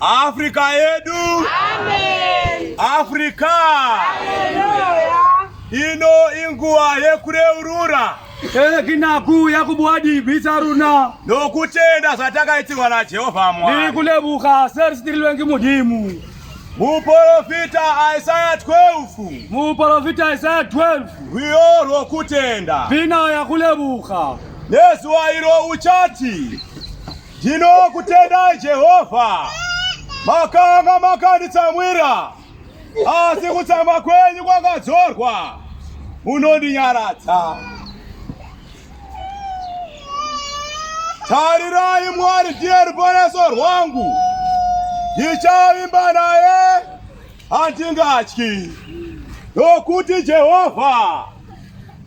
Afrika yedu. Amen. Afrika. Hallelujah. Ino inguwa yekureurura. Kinaku yakubwadi bizaruna. Nokutenda zvatakaitirwa naJehovha Mwari. Nikulebuka serisitilwe ngimudimu. Muprofita Isaiah 12. Muprofita Isaiah 12. Rwiyo rwokutenda. Vina yakulebuka. Nezuwa iro uchati. Ndinokutendai Jehovha. Makanga makanditsamwira. Asi kutsamwa kwenyu kwakadzorwa. Munondinyaradza. Tarirai Mwari ndiye ruponeso rwangu. Ndichavimba naye handingatyi. Nokuti Jehovha,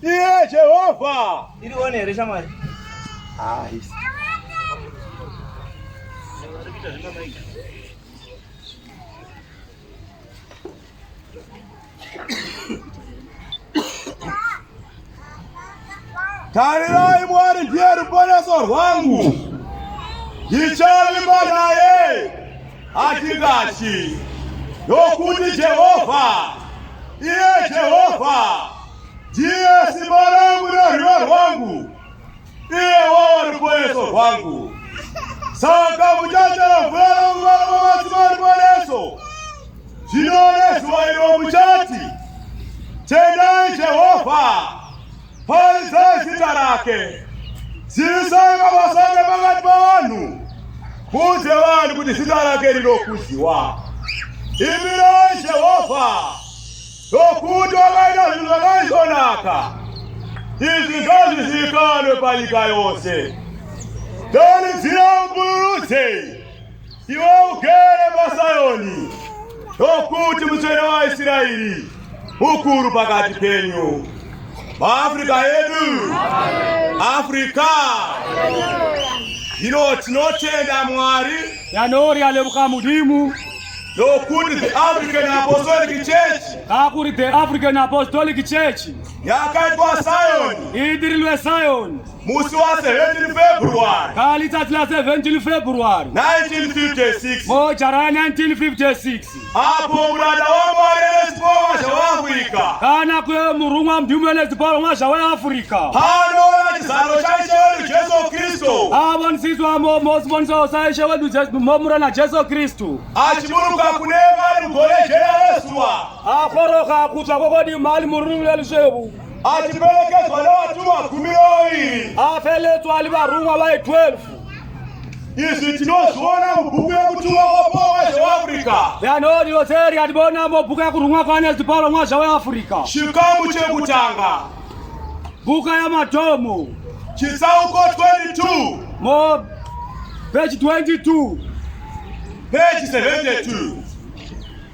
iye Jehovha. Irione here shamwari. Tarirai Mwari ndiye ruponeso rwangu. Ndichavimba naye handingatyi. Nokuti Jehovha, iye Jehovha, ndiye simba rangu nerwiyo rwangu. Iye wawa ruponeso rwangu. Saka muchachara mvura mvura mavasima ruponeso. Zvino nezuva iro muchati, tendai Jehovha, paridzai zita rake. Zivisai mabasa ake pakati pavanhu. Muudze vanhu kuti zita rake rinokuziwa. Imirai Jehovha, nokuti wakaita zvinhu zvakaisvonaka. Izvi ngazvizivikanwe panyika yose. Danidzira umbururudze, iwe ugere paSioni, nokuti mutsvene waIsraeri mukuru pakati penyu. MaAfrika yedu. Afrika. Zvino tinotenda Mwari. Yanori alebuka mudimu. Nokuti the African Apostolic Church. Kakuri the African Apostolic Church. Yakaitwa Zion. Idirilwe Zion. Musi wa 17 February. Kalitsatsi la 17 February. 1956. Mojara 1956. Apo muranda wa Mwari neziporo zveAfrica. Kana kwe murumwa mdimu neziporo mwazha weAfrica. Panoona chizaro chaishe wedu Jesu Kristo. Abonisizwa mosiboniso saishe wedu momurana Jesu Kristo. Achiburuka kunenga ari mugore jena rezuva. Akoroka kutsva kokodi mali murumwe lushevu. Achiperekedzwa nevatumwa 12. Afeletswa ali varumwa vai 12. Izvi tinozviona mubhuku yekutumwa kwaPauro zveAfrica. Yanori yoseri atibona mubhuku yekurumwa kwaNelson Paulo mwazha weAfrica. Chikamu chekutanga. Bhuku yaMatomu. Chitsauko 22. Mo page 22. Page 72.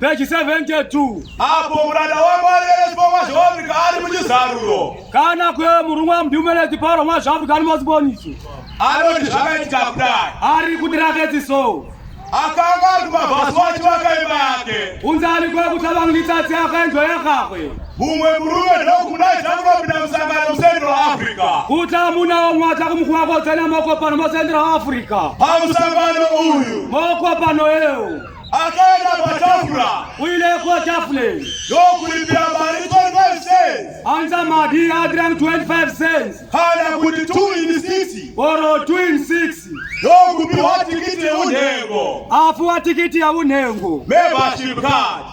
Page 72. Apo muranda wa Mwari neziporo zveAfrica ari muchizaruro. Kana kwe murumwa mdimu neziporo Paulo mwazha Africa ali mosiboniso. Anoti zvakaitika kudai. Ari kutiraketiso. Akanga ari kumabhazi wachivaka imba yake. Unzali kwe kutavangunitsatsi akaendzwa yakakwe. Mumwe murume ndokudaidza kunopinda musangano muCentral Africa. Kuta muna omwata kumukwa kotsena moko pano muCentral Africa. Pamusangano uyu. Moko pano eyo. Akaenda patafura. Uile kwa tafule. Ndokulipira mari 25 cents. Anza madi adram 25 cents. Kana kuti 2 in 6. Oro 2 in 6. Ndokupiwa tikiti yeunhengo. Afuwa tikiti ya unhengo. Membership card.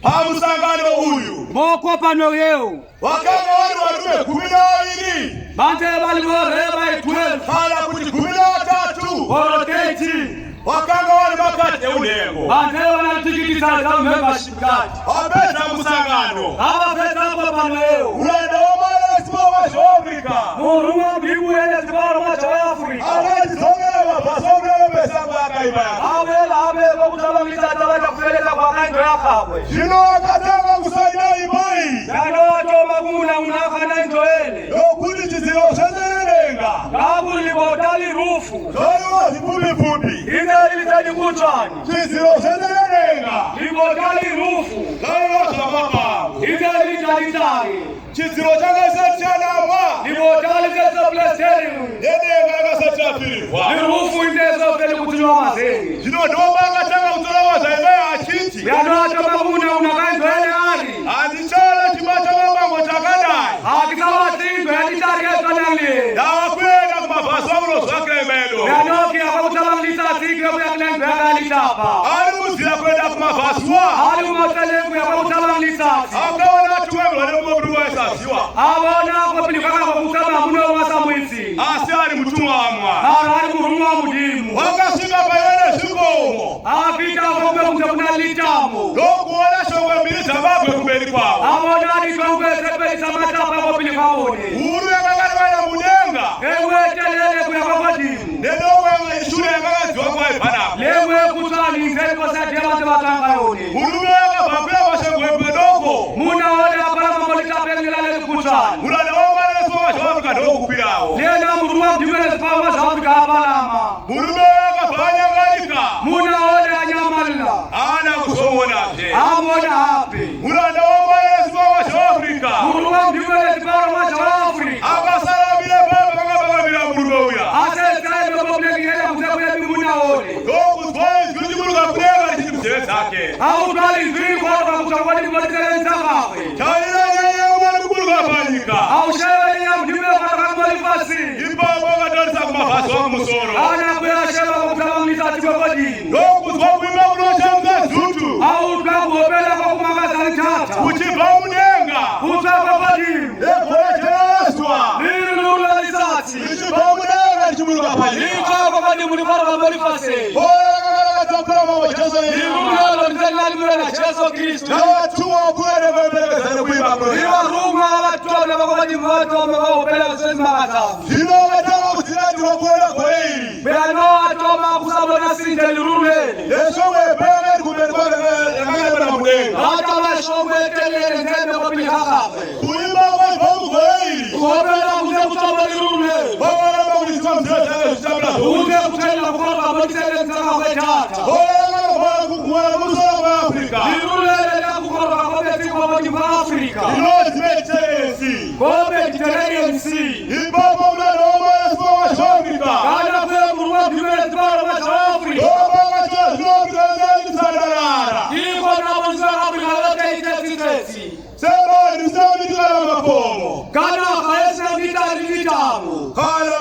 Pamusangano uyu. Moko pano eyo. Wakanga vari varume 12. Bante bali voreva 12. Kana kuti 13. Oro 13. Wakanga vari makati eunhengo. Bante wana tikiti za membership card. Wapedza musangano. Avapedza apo pano eyo. Muranda waMwari neziporo zveAfrica. Murumwa mdimu neziporo mwazha weAfrica. Akatizongera mabhazi okurevesa kwakaimba yake. Awela abeko kutavangunitsatsi avachakufeleka kwakaendzwa yakakwe. Zvino akatanga kusaina imbai. Yanotoma kumuna unakana injoele. Nokuti chidziro zvezererenga. Ngakulibotali rufu. Zvaiwa zvipfupi-pfupi. Inelitani kutsvani. Chidziro zvezererenga. Libotali rufu. Zvaiwa zvamapango. Inelitani tari. Chidziro chakasati chanamwa. Libotali zesoplesteri. Nedenga rakasati rapfirirwa. Lirufu inezofeli kuti kunywa mazeni. Jino domanga tanga kutolewa zaibaya achiti. Yanoacha mabuna unakaendwele hali. Adichala chimacha mabango chakadai. Akikawa tingo yadichake kanali. Dawa kwenda kumafasi wangu swakile melo. Yanoki akakutamamlisa tingo yaklengwe yakalitapa. Alimuzila kwenda kumafasi wa. Alimuotelengwe akakutamamlisa. Akaona tuwe wale mwabuduwa esasiwa. Abona akupilika kakutama muno wasamwisi. Asiari mtumwa amwa. Ari murumwa mudimu. Wakashinga bayene shuko. Apita kumbe kuna litamo. Dokuona shongwe mbili sababu kubeli kwao. Abona ni kumbe sepeli samata kwa kupilika wone. Uru ya kakari waya mudenga. Ewe telele kuya kwa dimu. Nedowe ya shule ya kakari kwa ipana. Lewe kutani nzeko sa jema tebatanga yone. Uru ya kakapea washengwe mbedoko. Muna wale apara mamolita pengilale kutani. Ura na wama na suwa shawabu kadogo kupirao. Lena murua mjumele spawa shawabu kapalama. Uru ya kakapanya galika. Muna wale anyamalila. Ana kusomo nake. Amona hapi. Ura na wama na suwa shawabu Afrika. Murua mjumele spawa shawabu Afrika. Akasara bile baba kama bila murua uya. Ase sai baba mlegiyela kutakuya muna wale. Doku swai zujimuru kakulega ni chimsele sake. Au twali zuri kwa kutakuwa ni mwalikele nzakawe. Chaila nyanya umana kuburu kapanyika. Au shewe ya mjumele kwa kakamwalifasi. Imbabo kadarisa kumafasi wangu musoro. Ana kuya shewe kwa kutamamlisa kwa dimu. Doku swai kuimba kunoshamza zutu. Au twakuopela kwa kumagaza ntata. Uchibamu nenga. Utaka kwa dimu. Ekole chelaswa. Nini nula lisati. Uchibamu nenga chimuru kapanyika. Nini kwa dimu ni kwa kakamwalifasi. Ola kakala chakula mawa chezo Nini yenyewa. nula mzela limwe na Yesu Kristo. Na watu wa kwele mbele sana kuimba kuno. Niwa runga watu wa kwa dimu watu wameopela kusema magaza. Hilo wataka kusilaji wa kwele kweli. Beano watu wamekusabona sinde lirulele. Yeso wepele kumekwa kakala na mudenga. Hata washomwe telele nzeme kwa pili hakawe. Kuimba kwa ifamu kweli. Kuopela kuze kutoba lirulele. Baba na baba ulisema mzee sana ushabla zutu. Uze kutela kukoka mwalikele nzakawe tata. Ola kakala kukuwana musoro wa Afrika. Lirulele la kukoka kwa beti kwa dimu Afrika. Ilo zimetelezi. Kobe Mediterranean Sea. Imbabo mnano umana suwa wa Afrika. Kana kwe murua mjumele tibara wa Afrika. Baba kacha zuwa kazani sandalara. Iko na mwanzo Afrika yote itesi. Sema ni sawa mitala makomo. Kana kaesa vititamu. Kala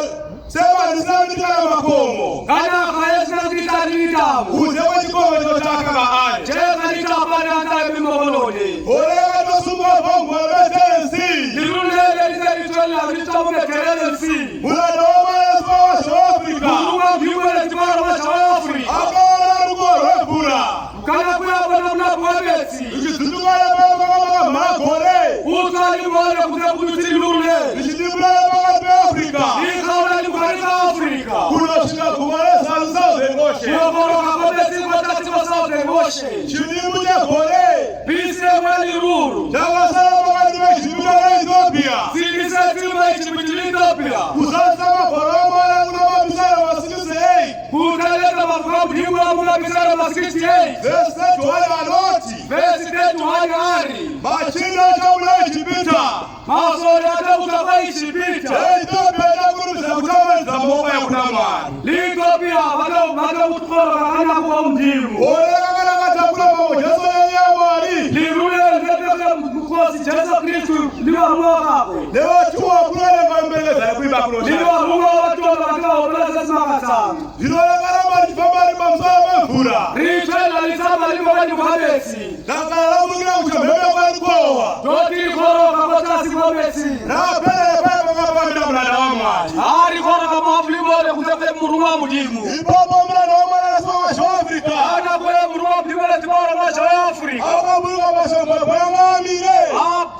sema ni sawa mitala makomo. Kana kaesa vititamu. Uzewa chikowe chotaka maani. Cheka nitapana nda mimogoloni. Olega tosuwa bongo metelezi. Lirulele lizalitwela litamu Mediterranean Sea. Mnano umana suwa wa Afrika. Murua mjumele tibara wa Afrika. Akala rugo repura. Kana kwe abona mna beti. Ikizundukala baba kama makore. Utali mwale kuze kutili lirulele. Nishidibula baba pe Afrika. Ikaona ni kwa Afrika. Kuna shika kumare sanza zengoshe. Kuokoroka kwa beti kwa tati wa Southern Ocean. Shidibu ya kore. Pise wali ruru. Dawa sana baba niwe shidibu ya Ethiopia. Silise tima ichibitili Ethiopia. Kusasa makoroma na unama bisara wa 68. Kutaleta mafukamu himu na muna bisara wa 68. Veste tuwale aloti. Besi tetu hali hari. Machina kabula ichibita. Masori hata utafa ichibita. Ethiopia ya kurusa kutama za mboga ya kunamani. Ethiopia waka utukoro kakana kwa mjimu. Olega kana katakula mamojazo ya nyamari. Lirule nzepeke mkukosi Yesu Kristu liwa ruwa kako. Lewa chuwa kulele mbele za kuiba kunosha. Liwa ruwa watu wa katika wapela sasima katanga. Zilola karama jifambari mamsaba mfura. Richela lisaba liwa wani kwa besi. Nakala mwingine kuchambebe kwa nikowa. Doti koro kakotasi kwa besi. Na pele pepe kwa mida mnada wa mwati. Ari koro kama aflimole kutepe muruma mudimu. Ipopo mnada wa mwati na suwa wa Afrika. Ana kwe muruma mdimele tibara wa Afrika. Hapa mburuka basho kwa mwamire.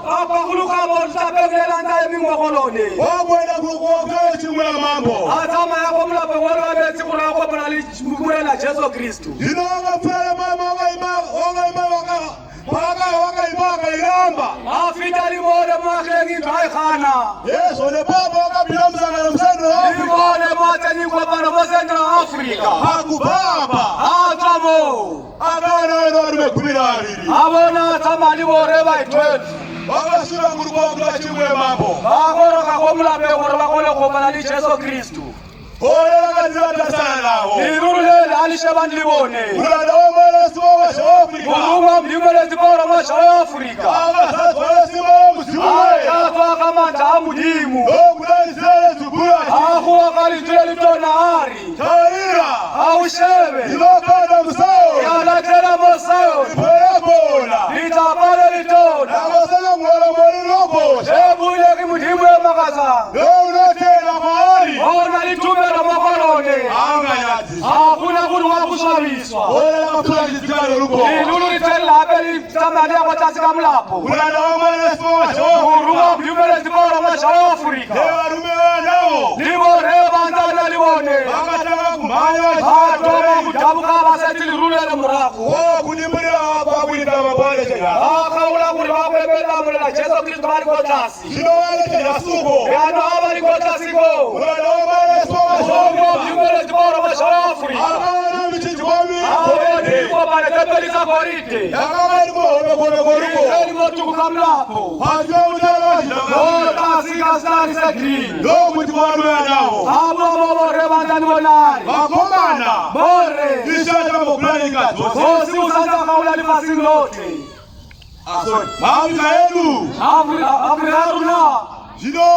Hapa kuluka mwata pengela ndaye mingwa kolone. Wabwenda kukuokele chimu ya mambo. Atama ya kwa mula pe wale wabeti kuna kwa panali mkule na Yesu Kristu. Ino wanga pele mama wanga ima waka iramba. Afita limole mwake ngitai khana. Yesu ne baba waka bilamza na msendo Afrika. Limole mwate nyingwa pana mosenda Afrika. Haku baba. Atamo. Agawana weno wadume kumila alili. Abona atama limole baitwetu. Waka sura kurukuwa kula chimu ya mambo. Bakoro kakomula pe koro bakole kwa panali Yesu Kristu. Olela kadira tasana nao. Lirulele alishe bandibone. Mulanda w'Imana sibo Afrika. Kuruma mlimele zibora masha Afrika. Akasazwa sibo musumule. Akatwa kama tamu dimu. Lokudani Israeli zukura. Akuwa kalitele tona hari. Taira. Aushebe. Ilokada musao. Yala tena mosayo. Ipoyakola. Litapale litona. Akasana mwala mwali lobosha. Ebu ile kimudimu ya makaza. Unatela mahali. Ona litume na makolone. Anganyati. Hakuna kunu wakushabiswa. Wala kapula kisikalo ruko. Ilulu litela habeli tamania kwa tasika mlapo. Mulanda w'Imana sibo Afrika. Kuruma mlimele zibora masha Afrika. Warume wanao. Libore bandana libone. Bakataka kumanya Atoma kutabuka baseti lirule na muraku. kudimulira bakwita mabale tena. Akaula kuri wapepela mula Yesu Kristo bali kotasi. Shino wale tena suko. Yano abali kotasi ko. Mulanda w'Imana sibo Songo Afrika. mlimele zibora masha Afrika. Akana michichi kwami. Abeli kwa pale tepeli za korite. Yakama liko ruko. Ili motu kukamlapo. Hajua mutalo shidaka. Kotasi kasari sekri. Lokuti warume wanao. Abo mabore bandani bonari. Bakomana. Bore. Ishaja mkulani kato. Kosi usanza kaula ni pasingote. Maafrika yenu. Afrika runa. Shino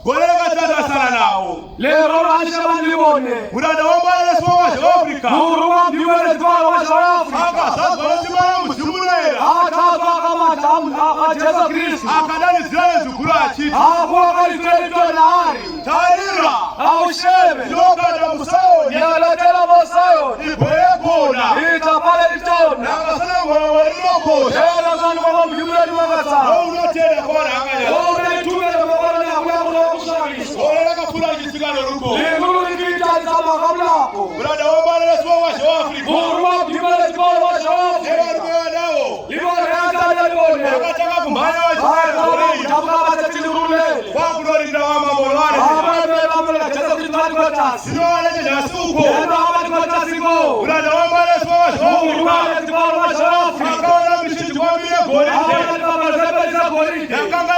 goleka tata sana nao. Lero ranisha bandibone. Mulanda w'Imana sibo Afrika. Kuruma mlimele zibora masha Afrika. Akasazwa sibo musumule. Akatwa kama tamu Yesu Kristo. Akadani Israeli zukura chiti. Akuwa kalitele tona hari. Taira. Aushebe. Lokada musao. Yala tena mosayo. Ipoyakola. Litapale litona. Akasana mwala mwali lobosha. Yala zanu kwa mlimele ni makasa. Unatela kona anganya. Ore tume na mabara na kuya kushabiswa. Wala kapula kisigalo ruko. Lulu nikita zama kamlapo. Mulanda w'Imana sibo Afrika. Kuruma mlimele zibora masha Afrika. Warume wanao. Libore bandana libone. Bakataka kumanya Akatoma wachitela. kutabuka baseti lirule. Wakulolinda w'amamolwane. Abapepela mula Yesu Kristo bali kotasi. Shino wale tena suko. Yano abali kotasi ko. Mulanda w'Imana sibo Afrika. Mlimele zibora masha Afrika. Akona michichi kwami golete. Abali kama tepeli za korite. Yakanga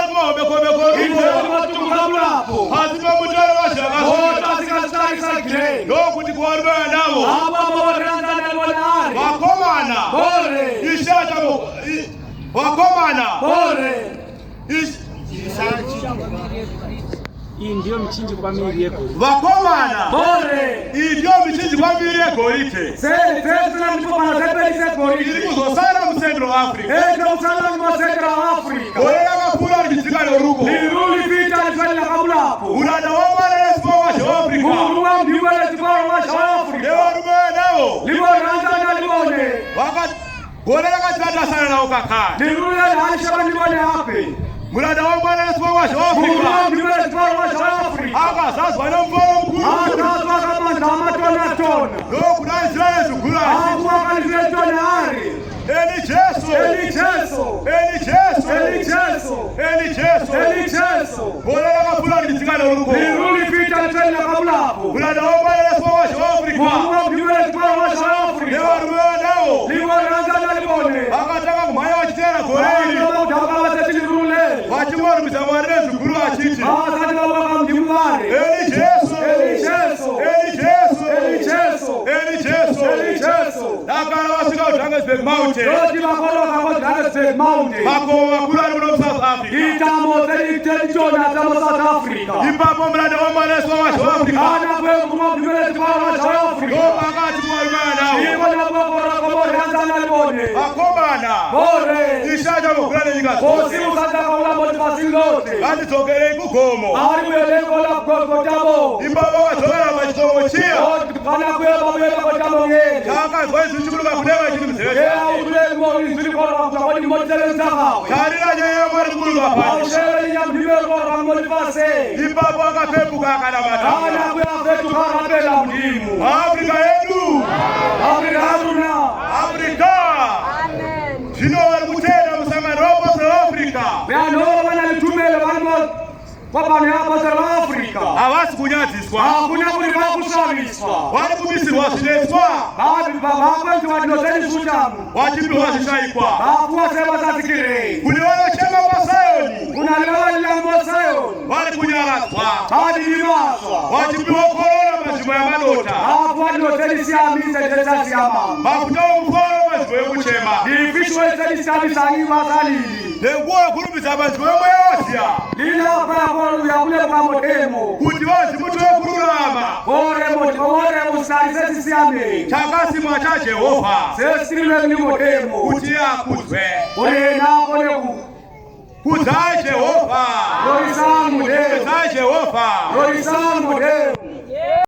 komeko. Ili motu kukamlapo. Hazime mutalo washaka. Kotasi kasari sekre. Lokuti warume wanao. Aba mabore bandana libonari. Wakomana. Bore. Ishaja wakomana. Bore. Hii ndio mchinji kwa mili yeko. Wakomana. Bore. Ndio michinji kwa mili golite. Tena ndipo panatepeli za korite. Ilikuzosana msendro wa Afrika. Eka usala ni maseka wa Afrika. Golera kapula kisigalo ruko. Liruli vita alifanya na kabulapo. Mulanda w'Imana sibo Afrika. Kuruma mlimele zibora masha Afrika. Warume wanao. Libore bandana libone. Wakati golera katata sana na ukakani. Liruli ranisha bandibone hape. Mulanda w'Imana sibo Afrika. Kuruma mlimele zibora masha Afrika. Akasazwa n'omufolo mukulu. Akatwa kama tama tona. Lokudani Israeli zukura. Akuwa kalitele tona hari. Eli Jesu. Golera kapula kisigalo ruko. Liruli vita alifanya na kabulapo. Mulanda w'Imana sibo Afrika. Kuruma mlimele zibora masha Afrika. Warume wanao. Libore bandana libone. Akataka kumanya wachitela goleli. Akatoma kutabuka baseti lirule. Wachimwana msamware zukuru achiti. Asante baba kamjumare. Eli Jesu. Nakala wasika utangasbek mountain. Yoti makolo kama Johannesburg Mountain. Mako wakula ni mno South Africa. Itamo telichona tamo South Africa. Ipapo mlanda w'Imana sibo Afrika. Ana kwe kuma mlimele zibora South Africa. Wakati mwarimana. Ibo na bokora kama ranzana libone. Wakomana. Bore. Ishaja mkulani nyika. Kosi usanda kaula moti pasingote. Kandi tokere kukomo. Ari mweleko la kotabo. Ipapo watokera machitomo chia. Kana kwe babela kotabo ngene. Kaka kwa isi chukuluka kudewa chitu msirete. Ea udule mwori zilikora kutawani mwotele nzakawe. Karira nyeye mwari kukuluka pani. Aushele ya mlimele kwa mwori pase. Ipapo akapepuka akana matanga. Ana kwe afetu karapela mdimu. Afrika yetu. Afrika haruna. Afrika. Amen. Shino wali kutenda msama robo sa Afrika. Beano wana litumele wano wapane hapa za Afrika. Awasi kunyatiswa. Hakuna kuli wakushabiswa. Wali kubisi wasineswa. Babi babakwenzi wadinozeni sutamu. Wachipi wasishaikwa. Bakuwa seba za zikire. Kuliona chema pasayoni. unalawala mosayo bali kunyagazwa hadi limazo wachibiwa korona mazima ya malota hapo ndio telisiamize telisiama mafuta umforo mazima y'okuchema difishwe telisiamisa salili lenguo yakulumiza abantu bemweyosya lina papo ya kule kwa motemo kuti wazi mutwe kurulama ore musalisesi siame chakasi mwacha Jehova sesi ni motemo kuti akuzwe ore na kole kuza Jehova Glorified Jehova. Jehova Glorified Jehova.